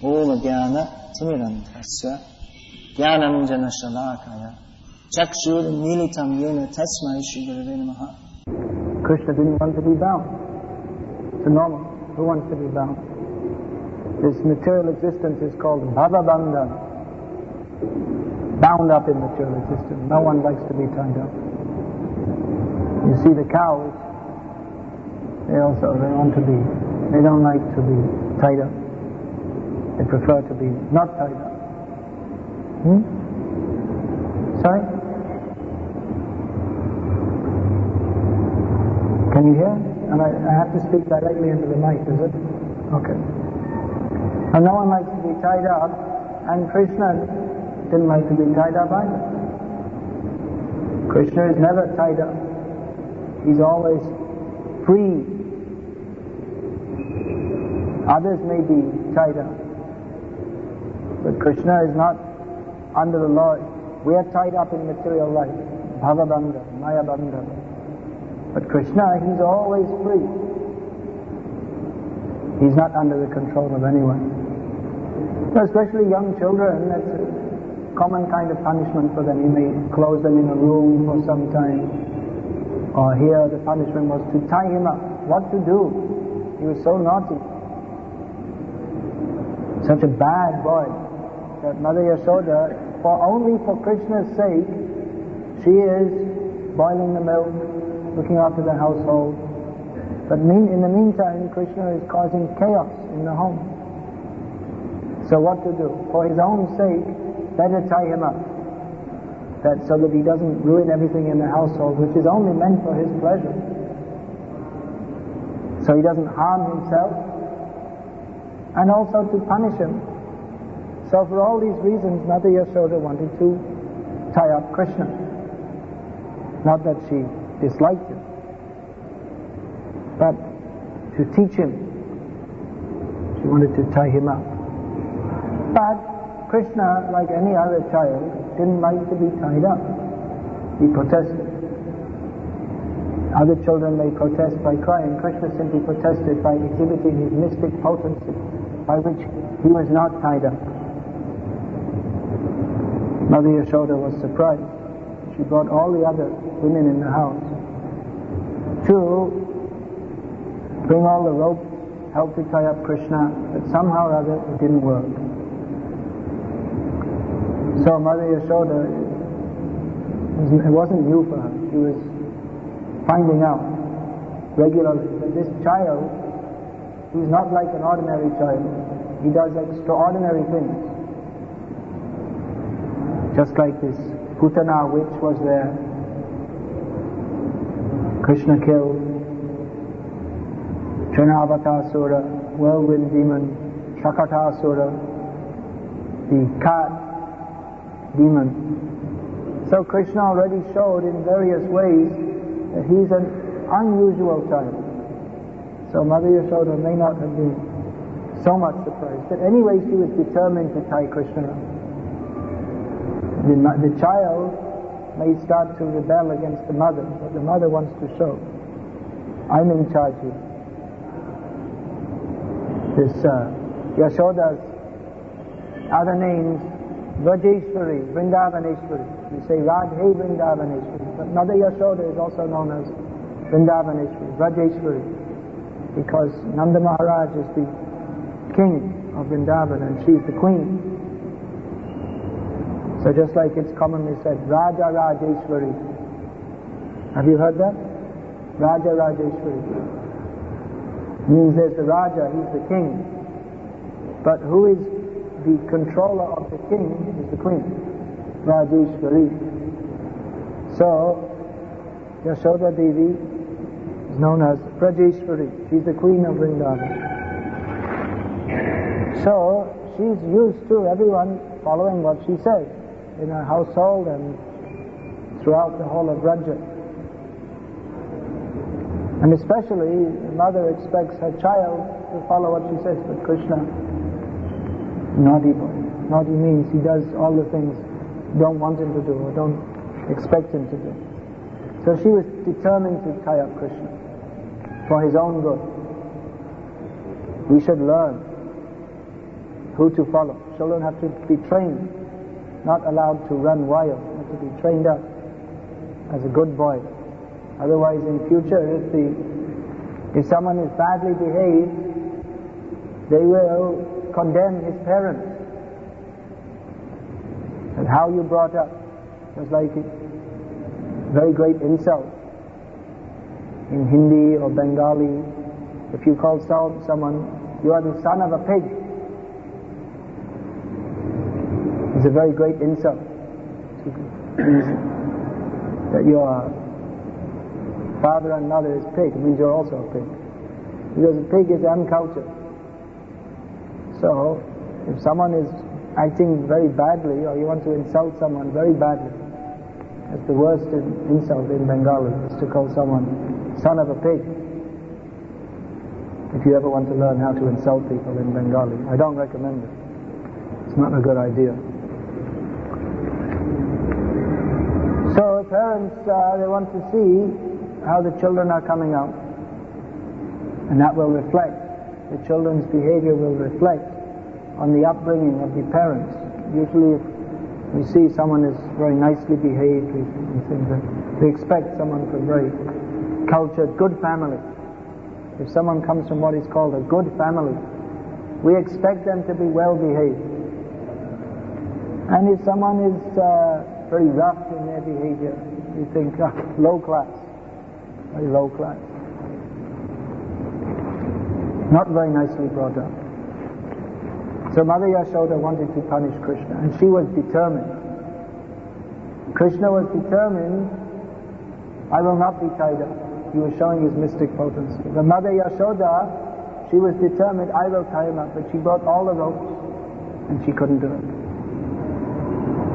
Om Jnana Timirantasya Jnananjana Shalakaya Chakshur Militam Yena Tasmai Shri Gurave Namaha. Krishna didn't want to be bound. It's normal. Who wants to be bound? This material existence is called Bhavabandha. Bound up in material existence. No one likes to be tied up. You see the cows, they don't like to be tied up. They prefer to be not tied up. Sorry? Can you hear? And I have to speak directly into the mic, is it? Okay. And no one likes to be tied up, and Krishna didn't like to be tied up either. Krishna is never tied up. He's always free. Others may be tied up, but Krishna is not under the law. We are tied up in material life, Bhavabandha, Mayabandha. But Krishna, he's always free. He's not under the control of anyone. Especially young children, that's a common kind of punishment for them. You may close them in a room for some time. Or here the punishment was to tie him up. What to do? He was so naughty. Such a bad boy that Mother Yashoda, only for Krishna's sake, she is boiling the milk, looking after the household. But in the meantime, Krishna is causing chaos in the home. So what to do? For his own sake, better tie him up. So that he doesn't ruin everything in the household, which is only meant for his pleasure. So he doesn't harm himself, and also to punish him. So for all these reasons, Mother Yashoda wanted to tie up Krishna. Not that she disliked him, but to teach him. She wanted to tie him up. But Krishna, like any other child, didn't like to be tied up. He protested. Other children may protest by crying. Krishna simply protested by exhibiting his mystic potency, by which he was not tied up. Mother Yashoda was surprised. She brought all the other women in the house to bring all the ropes, help to tie up Krishna, but somehow or other it didn't work. So Mother Yashoda, it wasn't new for her. She was finding out regularly that this child, he's not like an ordinary child. He does extraordinary things. Just like this Putana witch was there. Krishna killed. Trinavattasura, whirlwind demon. Shakatasura, the cat demon. So Krishna already showed in various ways that he's an unusual child. So Mother Yashoda may not have been so much surprised. But anyway, she was determined to tie Krishna up. The child may start to rebel against the mother, but the mother wants to show, I'm in charge here. This Yashoda's other names, Vrajeshwari, Vrindavaneshwari. You say Radhe Vrindavaneshwari. But Mother Yashoda is also known as Vrindavaneshwari, Vrajeshwari, because Nanda Maharaj is the king of Vrindavan and she is the queen. So just like it's commonly said, Raja Rajeshwari. Have you heard that? Raja Rajeshwari. Means there's the Raja, he's the king. But who is the controller of the king is the queen, Rajeshwari. So, Yashoda Devi is known as Vrajeshwari. She's the queen of Vrindavan. So, she's used to everyone following what she says in her household and throughout the whole of Vraja. And especially, the mother expects her child to follow what she says, but Krishna, naughty boy. Naughty means he does all the things you don't want him to do or don't expect him to do. So she was determined to tie up Krishna for his own good. We should learn who to follow. Children have to be trained, not allowed to run wild, have to be trained up as a good boy. Otherwise, in future, if someone is badly behaved, they will condemn his parents. And how you brought up was like a very great insult. In Hindi or Bengali, if you call someone, you are the son of a pig, it's a very great insult. That your father and mother is pig, it means you're also a pig. Because a pig is uncultured. So, if someone is acting very badly, or you want to insult someone very badly, that's the worst insult in Bengali, is to call someone son of a pig. If you ever want to learn how to insult people in Bengali, I don't recommend it. It's not a good idea. So parents, they want to see how the children are coming out, and that will reflect, the children's behavior will reflect on the upbringing of the parents. Usually if we see someone is very nicely behaved, we think that we expect someone from a very cultured, good family. If someone comes from what is called a good family, we expect them to be well behaved. And if someone is very rough in their behavior, we think, low class, very low class. Not very nicely brought up. So Mother Yashoda wanted to punish Krishna, and she was determined. Krishna was determined, I will not be tied up. He was showing his mystic potency. But Mother Yashoda, she was determined, I will tie him up. But she brought all the ropes, and she couldn't do it.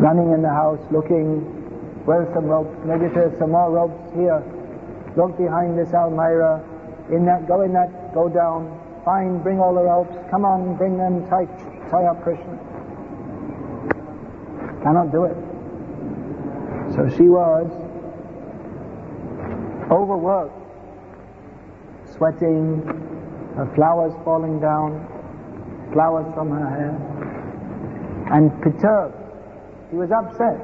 Running in the house, looking, where's some ropes? Maybe there's some more ropes here. Look behind this almirah. Go down. Fine, bring all the ropes. Come on, bring them, tie up Krishna. Cannot do it. So she was overworked, sweating, her flowers falling down, flowers from her hair, and perturbed. She was upset.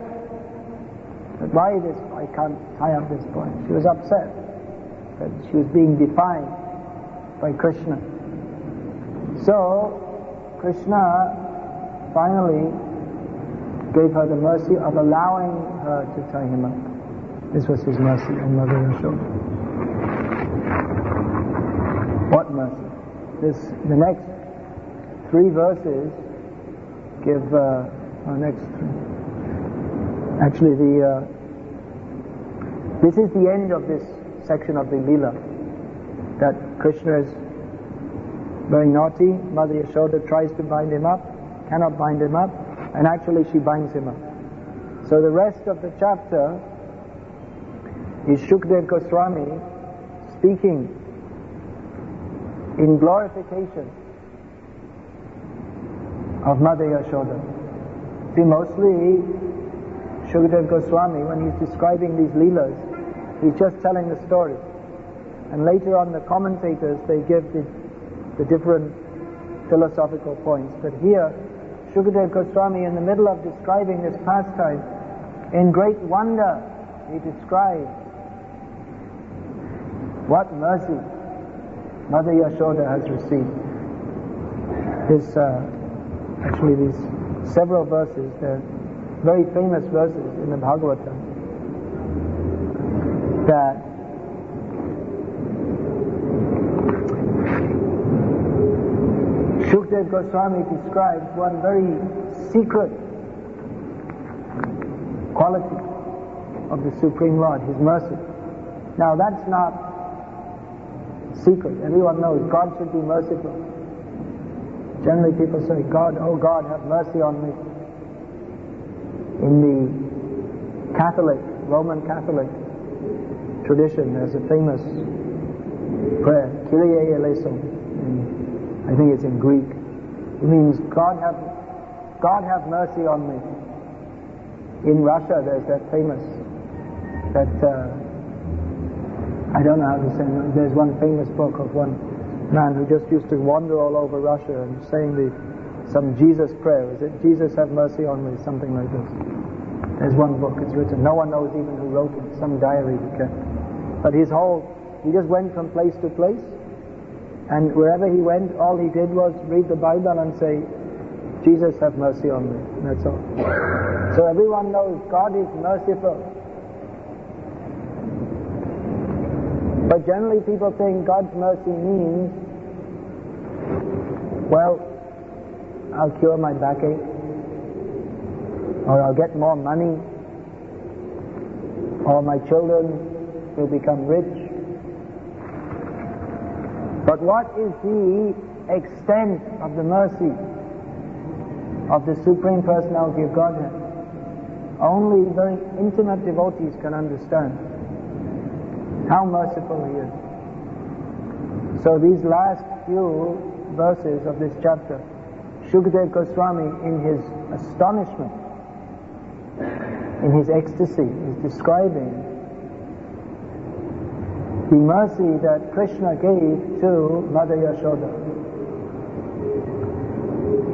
But why I can't tie up this boy? She was upset that she was being defied by Krishna. So Krishna finally gave her the mercy of allowing her to tie him up. This was his mercy on Mother Yashoda. What mercy? The next 3 verses give next 3. Actually, this is the end of this section of the Leela. That Krishna is very naughty. Mother Yashoda tries to bind him up, cannot bind him up, and actually she binds him up. So the rest of the chapter is Shukdev Goswami speaking in glorification of Mother Yashoda. See, mostly Shukdev Goswami, when he's describing these Leelas, he's just telling the story. And later on the commentators, they give the different philosophical points. But here, Shukdev Goswami, in the middle of describing this pastime, in great wonder, he describes what mercy Mother Yashoda has received. Actually these several verses, they're very famous verses in the Bhagavatam, that Shukdev Goswami describes one very secret quality of the Supreme Lord, His mercy. Now that's not secret. Everyone knows God should be merciful. Generally people say, God, oh God, have mercy on me. In the Roman Catholic tradition, there's a famous prayer, Kyrie eleison. I think it's in Greek. It means God have mercy on me. In Russia, there's that famous, I don't know how to say it. There's one famous book of one man who just used to wander all over Russia and saying the some Jesus prayer. Is it Jesus have mercy on me? Something like this. There's one book, it's written. No one knows even who wrote it. Some diary he kept. But he just went from place to place, and wherever he went, all he did was read the Bible and say, Jesus have mercy on me. That's all. So everyone knows God is merciful. But generally people think God's mercy means, well, I'll cure my backache, or I'll get more money, or my children will become rich. But what is the extent of the mercy of the Supreme Personality of Godhead? Only very intimate devotees can understand how merciful He is. So these last few verses of this chapter, Shukdev Goswami, in his astonishment, in his ecstasy, is describing the mercy that Krishna gave to Mother Yashoda.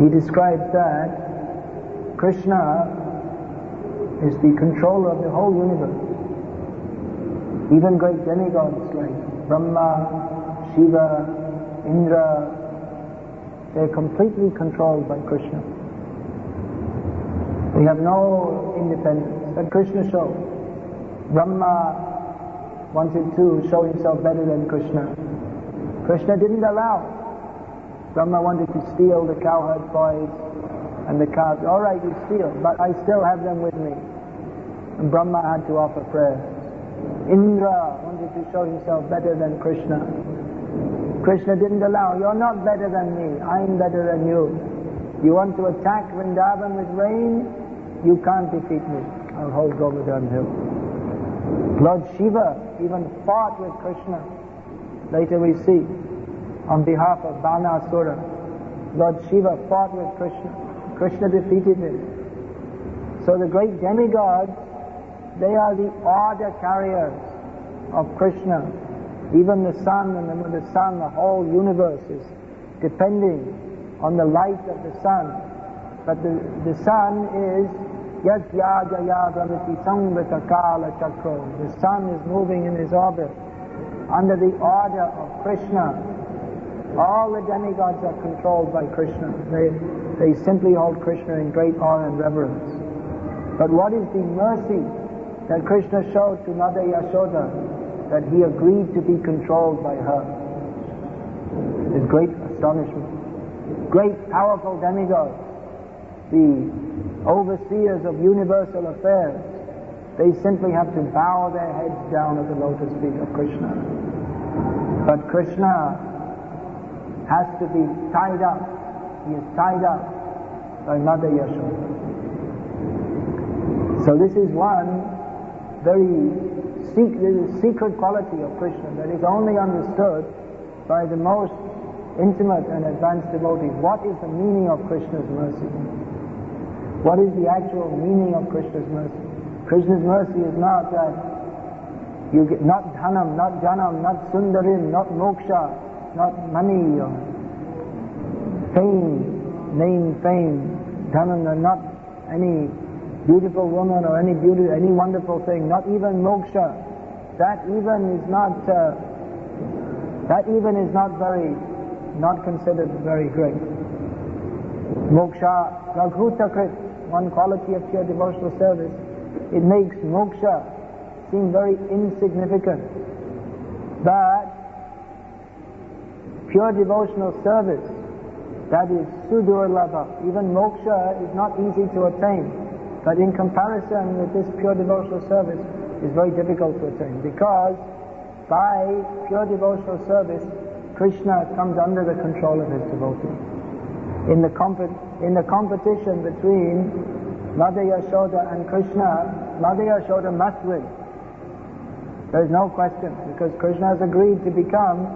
He describes that Krishna is the controller of the whole universe. Even great demigods like Brahma, Shiva, Indra, they're completely controlled by Krishna. We have no independence that Krishna showed. Brahma wanted to show himself better than Krishna. Krishna didn't allow. Brahma wanted to steal the cowherd boys and the calves. All right, you steal, but I still have them with me. And Brahma had to offer prayers. Indra wanted to show himself better than Krishna. Krishna didn't allow. You're not better than me. I'm better than you. You want to attack Vrindavan with rain? You can't defeat me. I'll hold Govardhan Hill. Lord Shiva even fought with Krishna. Later we see, on behalf of Banasura, Lord Shiva fought with Krishna. Krishna defeated him. So the great demigods, they are the order carriers of Krishna. Even the sun, and the sun, the whole universe is depending on the light of the sun. But the sun is Yasya Jaya Bhavati Samvita Kala Chakro. The sun is moving in his orbit under the order of Krishna. All the demigods are controlled by Krishna. They simply hold Krishna in great awe and reverence. But what is the mercy that Krishna showed to Mother Yashoda, that he agreed to be controlled by her? With great astonishment. Great powerful demigods, the overseers of universal affairs, they simply have to bow their heads down at the lotus feet of Krishna. But Krishna has to be tied up. He is tied up by Mother Yashoda. So this is one very secret quality of Krishna that is only understood by the most intimate and advanced devotees. What is the meaning of Krishna's mercy? What is the actual meaning of Krishna's mercy? Krishna's mercy is not that you get not dhanam, not janam, not sundarim, not moksha, not money or fame, name, fame, dhanam, not any beautiful woman or any wonderful thing, not even moksha. That even is not considered very great. Moksha, raghutakrit, one quality of pure devotional service, it makes moksha seem very insignificant. But pure devotional service, that is sudurlabha. Even moksha is not easy to attain. But in comparison with this pure devotional service, it's very difficult to attain. Because by pure devotional service, Krishna comes under the control of his devotees. In the competition between Mother Yashoda and Krishna, Mother Yashoda must win. There is no question, because Krishna has agreed to become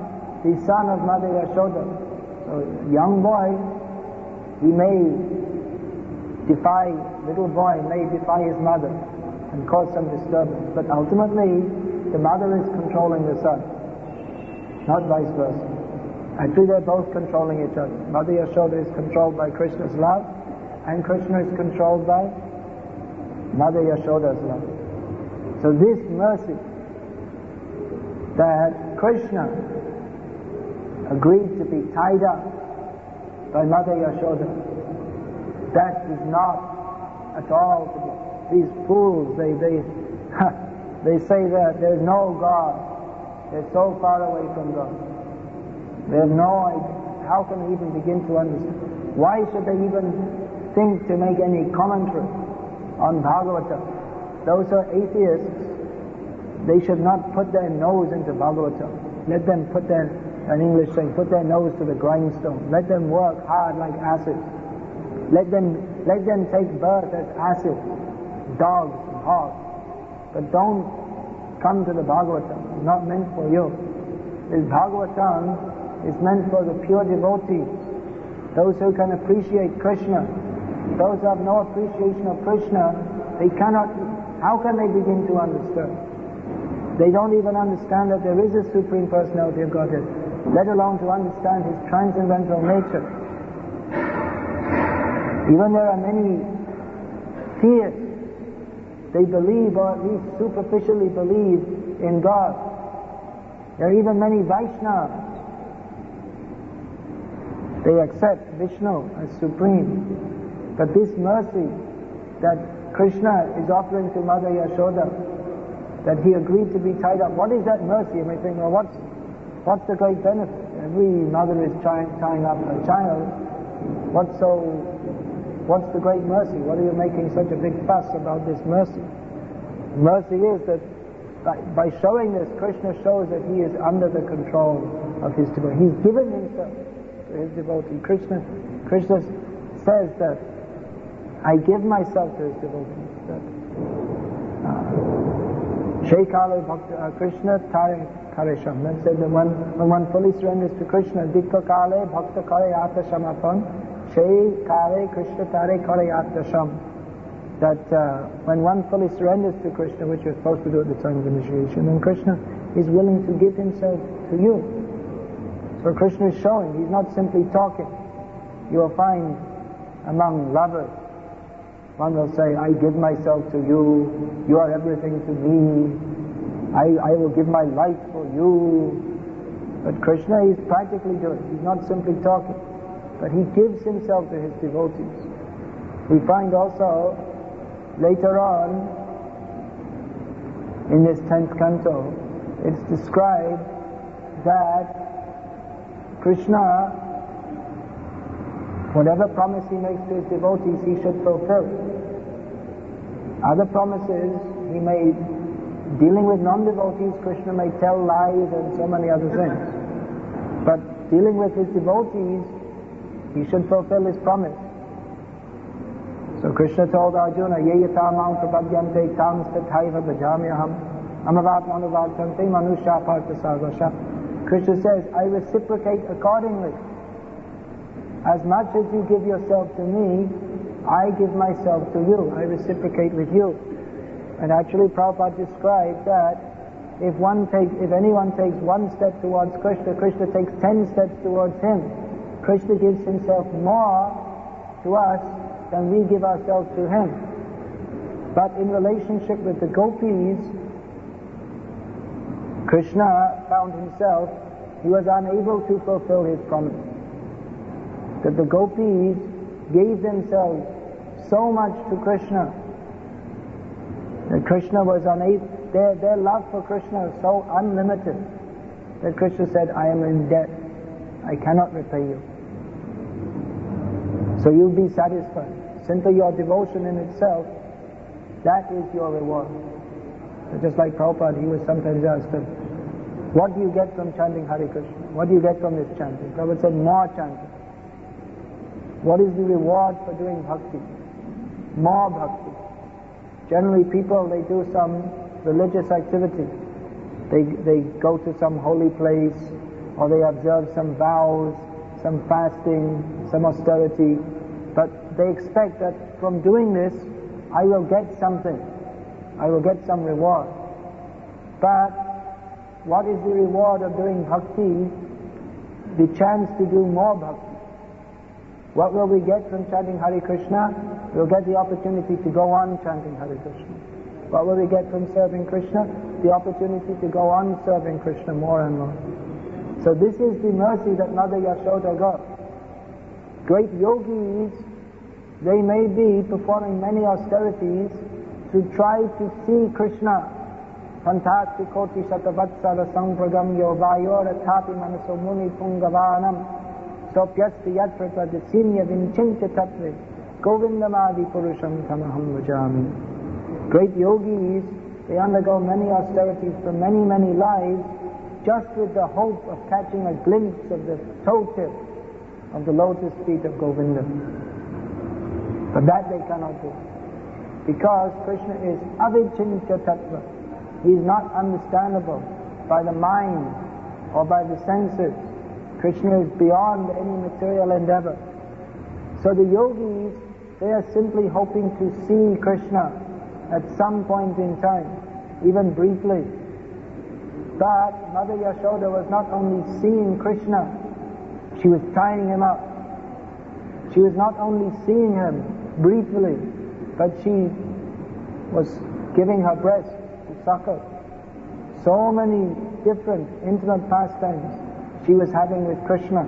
the son of Mother Yashoda. So, young boy, he may defy, little boy may defy his mother and cause some disturbance. But ultimately, the mother is controlling the son, not vice versa. Actually, they're both controlling each other. Mother Yashoda is controlled by Krishna's love, and Krishna is controlled by Mother Yashoda's love. So this mercy that Krishna agreed to be tied up by Mother Yashoda, that is not at all to be. These fools, they say that there's no God. They're so far away from God. They have no idea. How can they even begin to understand? Why should they even think to make any commentary on Bhagavatam? Those are atheists. They should not put their nose into Bhagavatam. Let them put their, an English saying, put their nose to the grindstone. Let them work hard like asses. Let them take birth as asses, dogs, and hogs. But don't come to the Bhagavatam. It's not meant for you. This Bhagavatam is meant for the pure devotees, those who can appreciate Krishna. Those who have no appreciation of Krishna, they cannot, how can they begin to understand? They don't even understand that there is a Supreme Personality of Godhead, let alone to understand His transcendental nature. Even there are many theists, they believe, or at least superficially believe, in God. There are even many Vaishnavas. They accept Vishnu as supreme. But this mercy that Krishna is offering to Mother Yashoda, that he agreed to be tied up, what is that mercy? You may think, well, what's the great benefit? Every mother is tying up her child. What's the great mercy? What are you making such a big fuss about this mercy? Mercy is that by showing this, Krishna shows that he is under the control of his devotee. He's given himself to his devotee. Krishna says that I give myself to his devotees. Shaykale Krishna Tare Karesham. That said that when one fully surrenders to Krishna, Dikka Kale Bhakta Kare Ata Shamapon, Shaykale Krishna Tare Kare Ata Sham. That when one fully surrenders to Krishna, which you're supposed to do at the time of initiation, then Krishna is willing to give himself to you. So Krishna is showing, he's not simply talking. You will find among lovers, one will say, I give myself to you, you are everything to me, I will give my life for you. But Krishna is practically doing it. He's not simply talking, but he gives himself to his devotees. We find also later on in this 10th canto, it's described that Krishna, whatever promise he makes to his devotees, he should fulfill. Other promises, he may, dealing with non-devotees, Krishna may tell lies and so many other things. But dealing with his devotees, he should fulfill his promise. So Krishna told Arjuna, Ye yatamam prapadyante tam stathaiva bhajamyaham amavatmanuvartante manusha partha sarvasha. Krishna says, I reciprocate accordingly. As much as you give yourself to me, I give myself to you. I reciprocate with you. And actually Prabhupada described that if anyone takes one step towards Krishna, Krishna takes 10 steps towards him. Krishna gives himself more to us than we give ourselves to him. But in relationship with the gopis, Krishna found himself, he was unable to fulfill his promise. That the gopis gave themselves so much to Krishna that Krishna was unable, their love for Krishna was so unlimited that Krishna said, I am in debt, I cannot repay you. So you'll be satisfied. Simply your devotion in itself, that is your reward. Just like Prabhupada, he was sometimes asked, what do you get from chanting Hare Krishna? What do you get from this chanting? Prabhupada said, more chanting. What is the reward for doing bhakti? More bhakti. Generally people, they do some religious activity. They go to some holy place, or they observe some vows, some fasting, some austerity. But they expect that from doing this, I will get something. I will get some reward. But what is the reward of doing bhakti? the chance to do more bhakti. What will we get from chanting Hare Krishna? We'll get the opportunity to go on chanting Hare Krishna. What will we get from serving Krishna? The opportunity to go on serving Krishna more and more. So this is the mercy that Mother Yashoda got. Great yogis, they may be performing many austerities to try to see Krishna. Fantastic koti satavatsala sampragamyo vayor athapi manaso muni pungavanam sopyasti yatra pradasinya vinchincha tattve govindamadi purusham tamaham vajami. Great yogis, they undergo many austerities for many, many lives just with the hope of catching a glimpse of the toe tip of the lotus feet of Govinda. But that they cannot do. Because Krishna is avichincha tattva. He is not understandable by the mind or by the senses. Krishna is beyond any material endeavor. So the yogis, they are simply hoping to see Krishna at some point in time, even briefly. But Mother Yashoda was not only seeing Krishna, she was tying him up. She was not only seeing him briefly, but she was giving her breast to suckle. So many different intimate pastimes she was having with Krishna.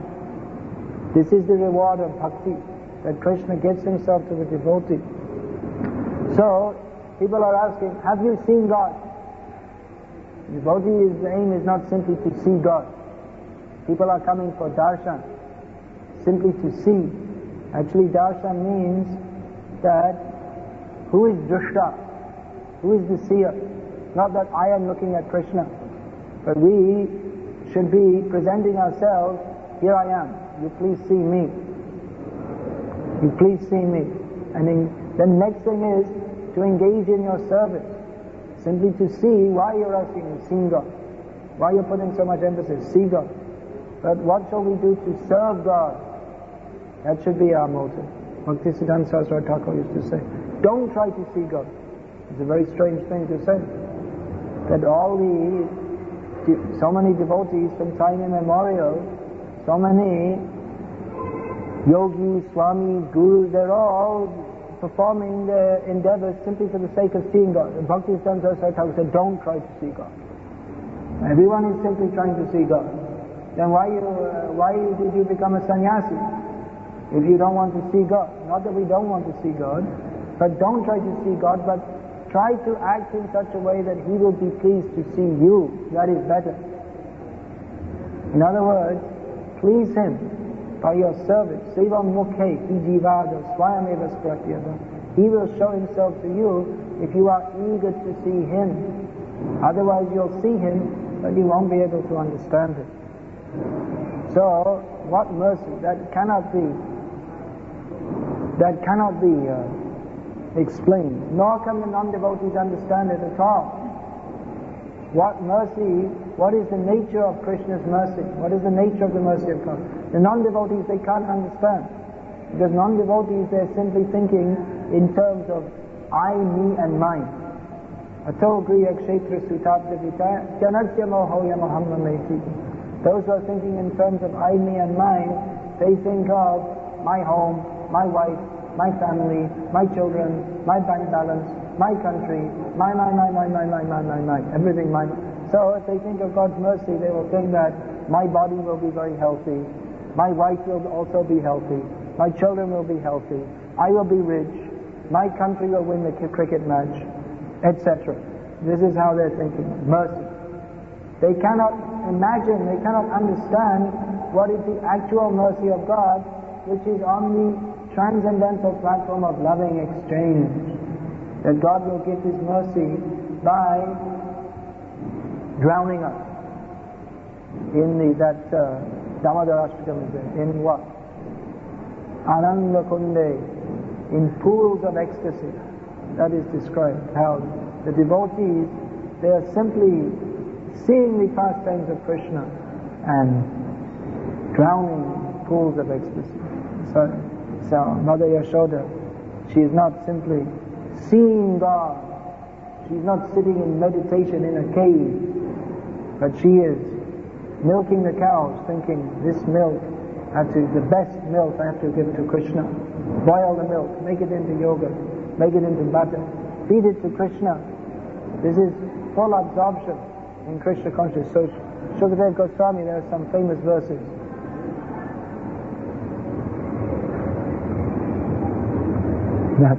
This is the reward of bhakti, that Krishna gives himself to the devotee. So, people are asking, have you seen God? The devotee's aim is not simply to see God. People are coming for darshan, simply to see. Actually, darshan means that who is drishta? Who is the seer? Not that I am looking at Krishna, but we should be presenting ourselves, here I am, you please see me. You please see me. And then the next thing is to engage in your service. Simply to see why you're asking, see God. Why you're putting so much emphasis, see God. But what shall we do to serve God? That should be our motive. Bhaktisiddhanta Saraswati Thakur used to say, don't try to see God. It's a very strange thing to say. That so many devotees from time immemorial, so many yogis, Swami, gurus, they're all performing their endeavors simply for the sake of seeing God. And Bhaktisiddhanta Saraswati Thakur said, don't try to see God. Everyone is simply trying to see God. Then why did you become a sannyasi? If you don't want to see God. Not that we don't want to see God, but don't try to see God, but try to act in such a way that He will be pleased to see you. That is better. In other words, please Him by your service. Sevam mukhe ijivada swayameva spratyada. He will show Himself to you if you are eager to see Him. Otherwise you'll see Him, but you won't be able to understand it. So, what mercy? That cannot be explained. Nor can the non-devotees understand it at all. What mercy, what is the nature of Krishna's mercy? What is the nature of the mercy of God? The non-devotees, they can't understand. Because non-devotees, they're simply thinking in terms of I, me and mine. Ato griya kshetra sutabda vita janasya mohoya mohammameti. Those who are thinking in terms of I, me and mine, they think of my home, my wife, my family, my children, my bank balance, my country, my, everything mine. So if they think of God's mercy, they will think that my body will be very healthy, my wife will also be healthy, my children will be healthy, I will be rich, my country will win the cricket match, etc. This is how they're thinking. Mercy. They cannot imagine, they cannot understand what is the actual mercy of God, which is on the transcendental platform of loving exchange. That God will give His mercy by drowning us in that Damodarashtakam is there. In what? Ananda Kunde, in pools of ecstasy. That is described. How the devotees, they are simply seeing the pastimes of Krishna and drowning in pools of ecstasy. So Mother Yashoda, she is not simply seeing God. She is not sitting in meditation in a cave, but she is milking the cows, thinking this milk, the best milk I have to give to Krishna. Boil the milk, make it into yogurt, make it into butter, feed it to Krishna. This is full absorption in Krishna consciousness. So Shukadeva Goswami, there are some famous verses. That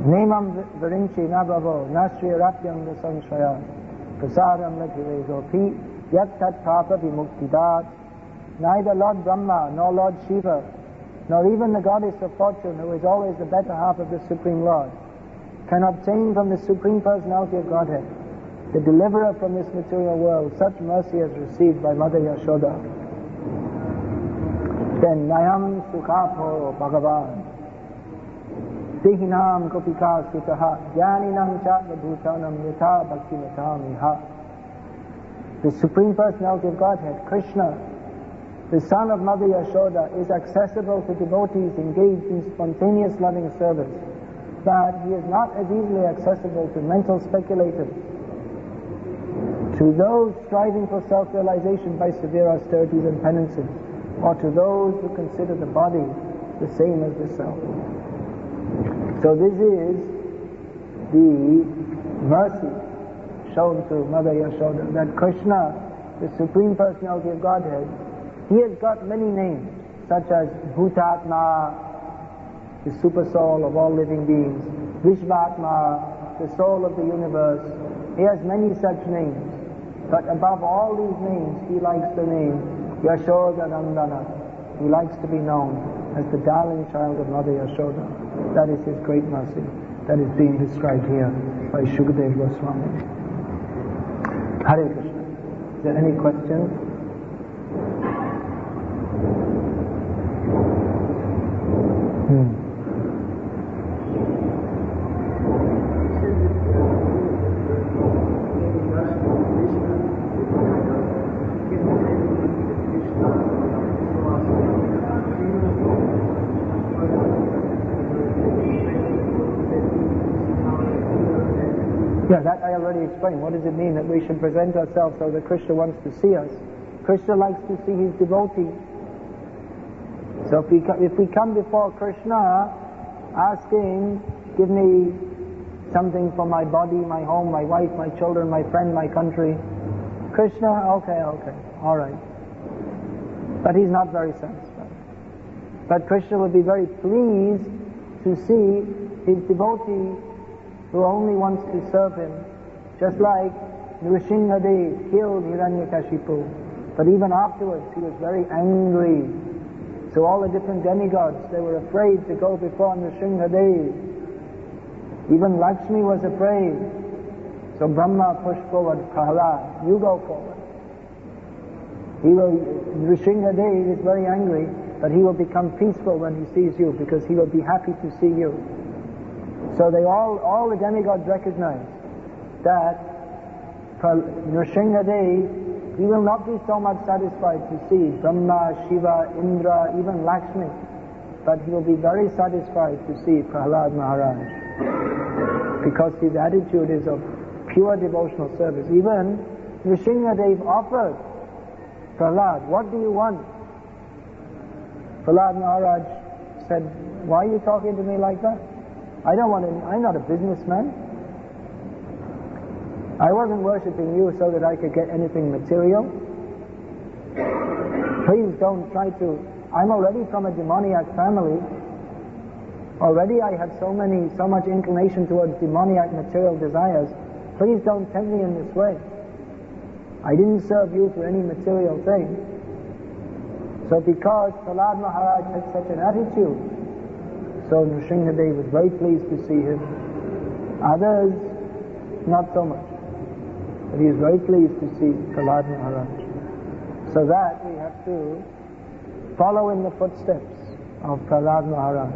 Nemam Virinchi Nabhavo Nashri Rapyam Sanshaya Prasadam Lakhive Gopi Yat Tat Papa Vimuktidat. Neither Lord Brahma nor Lord Shiva nor even the goddess of fortune, who is always the better half of the Supreme Lord, can obtain from the Supreme Personality of Godhead, the deliverer from this material world, such mercy as received by Mother Yashoda. Then Nayam Sukhapo Bhagavan Dihinam Gopika Sutaha Jnaninam Chatva Bhutanam Yata Bhakti Matamiha. The Supreme Personality of Godhead, Krishna, the son of Mother Yashoda, is accessible to devotees engaged in spontaneous loving service, but he is not as easily accessible to mental speculators, to those striving for self-realization by severe austerities and penances, or to those who consider the body the same as the self. So this is the mercy shown to Mother Yashoda, that Krishna, the Supreme Personality of Godhead, he has got many names, such as Bhutatma, the super soul of all living beings, Vishvatma, the soul of the universe. He has many such names, but above all these names, he likes the name Yashoda Nandana. He likes to be known as the darling child of Mother Yashoda. That is his great mercy that is being described here by Shukadeva Goswami. Hare Krishna. Is there any questions? Yeah, that I already explained. What does it mean that we should present ourselves so that Krishna wants to see us? Krishna likes to see his devotees. So if we come before Krishna asking, give me something for my body, my home, my wife, my children, my friend, my country, Krishna, okay, all right. But he's not very satisfied. But Krishna would be very pleased to see his devotee who only wants to serve him. Just like Nrsimhadev killed Hiranyakashipu, but even afterwards he was very angry. So all the different demigods, they were afraid to go before Nrsimhadev. Even Lakshmi was afraid. So Brahma pushed forward, Prahlad, you go forward. Nrsimhadev is very angry, but he will become peaceful when he sees you, because he will be happy to see you. So they all the demigods recognize that Nrsimhadev, he will not be so much satisfied to see Brahma, Shiva, Indra, even Lakshmi, but he will be very satisfied to see Prahlad Maharaj, because his attitude is of pure devotional service. Even Nrsimhadev offered Prahlad, what do you want? Prahlad Maharaj said, why are you talking to me like that? I'm not a businessman. I wasn't worshipping you so that I could get anything material. Please don't try to. I'm already from a demoniac family. Already I have so much inclination towards demoniac material desires. Please don't tempt me in this way. I didn't serve you for any material thing. So because Prahlad Maharaj had such an attitude, so Nrsimhadev was very pleased to see him. Others, not so much. But he is very pleased to see Prahlad Maharaj. So that we have to follow in the footsteps of Prahlad Maharaj.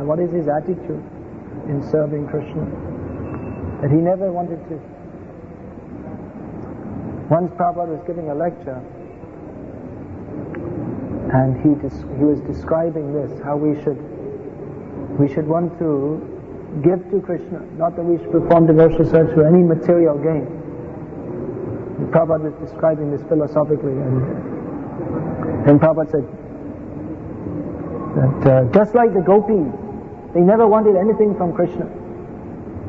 What is his attitude in serving Krishna? That he never wanted to. Once Prabhupada was giving a lecture, and he was describing this, how we should want to give to Krishna, not that we should perform devotional service for any material gain. Prabhupada was describing this philosophically, and Prabhupada said that just like the gopis, they never wanted anything from Krishna.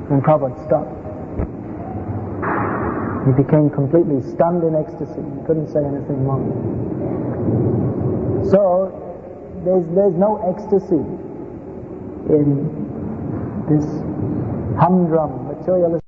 And Prabhupada stopped. He became completely stunned in ecstasy. He couldn't say anything more. So there's no ecstasy in this humdrum materialistic